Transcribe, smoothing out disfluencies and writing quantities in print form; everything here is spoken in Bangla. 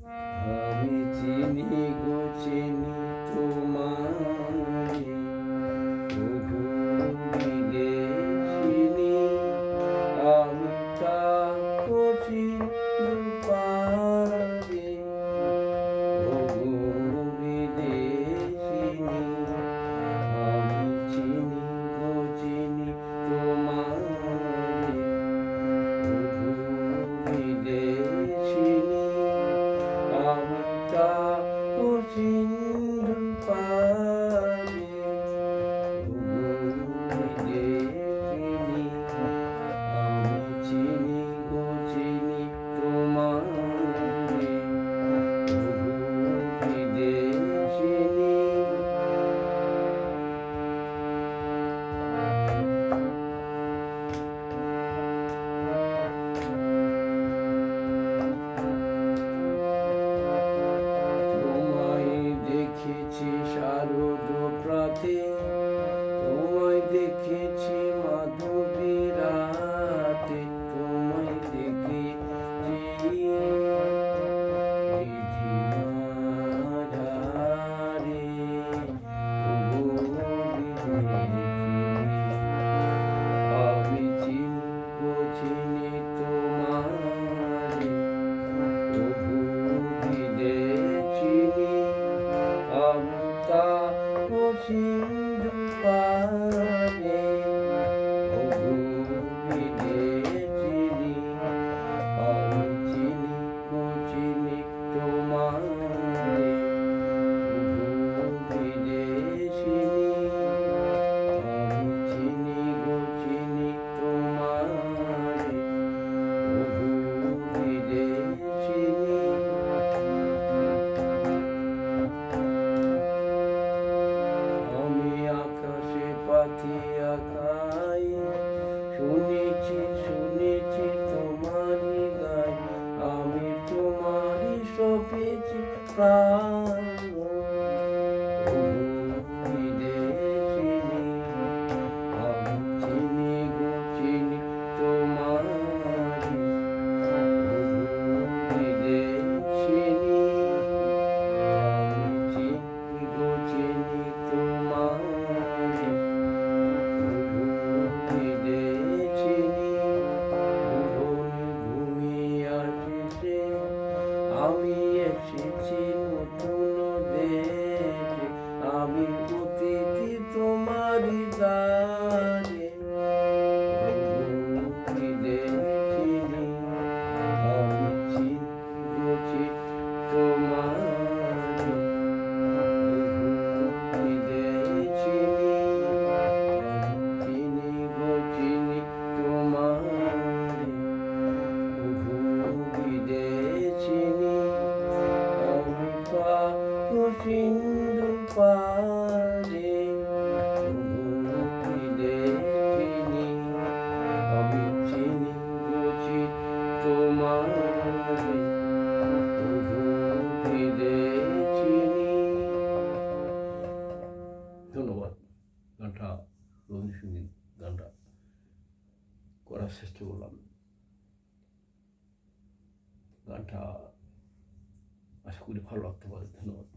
আমি চিনি গো চিনি তোমারে, তবু বিদেশিনী আমি তাকছি দুপারে, তবু বিদেশিনী আমি চিনি গো চিনি তোমারে, তবু বিদেশিনী আমি তাকছি দুপারে, তবু বিদেশিনী আমি চিনি গো চিনি তোমারে, তবু বিদেশিনী। তোমায় দেখেছি শারদ প্রাতে, তোমায় দেখেছি মাধবী রাতে, তোমায় দেখেছি বিধি মাঝারে, তবু বিদেশিনী আমি চিনি গো চিনি তোমারে, তবু বিদেশিনী আমি তাকছি দুপারে, তবু বিদেশিনী আমি চিনি গো চিনি তোমারে, তবু বিদেশিনী আমি চিনি গো চিনি তোমারে, তবু বিদেশিনী। আমি আকাশে পাখি আঁকাই, শুনেছি শুনেছি তোমারই গাই, আমি তোমারই সপেছি প্রাণ, তবু বিদেশিনী আমি চিনি গো চিনি তোমারে, তবু বিদেশিনী আমি চিনি গো চিনি তোমারে, তবু বিদেশিনী ভুবনে ঘুমিয়ে আসিছে, আমি এসেছি নতুন দেশে, আমি অতিথি তোমারই দ্বারে, তবু বিদেশিনী আমি চিনি গো চিনি তোমারে, তবু বিদেশিনী আমি চিনি গো চিনি তোমারে, তবু বিদেশিনী আমি তাকছি দুপারে, তবু বিদেশিনী আমি চিনি গো চিনি তোমারে, তবু বিদেশিনী। ধন্যবাদ। গানটা রবীন্দ্রসঙ্গীত গানটা করার চেষ্টা করলাম। গানটা আশা করি ভালো লাগতে পারে। ধন্যবাদ।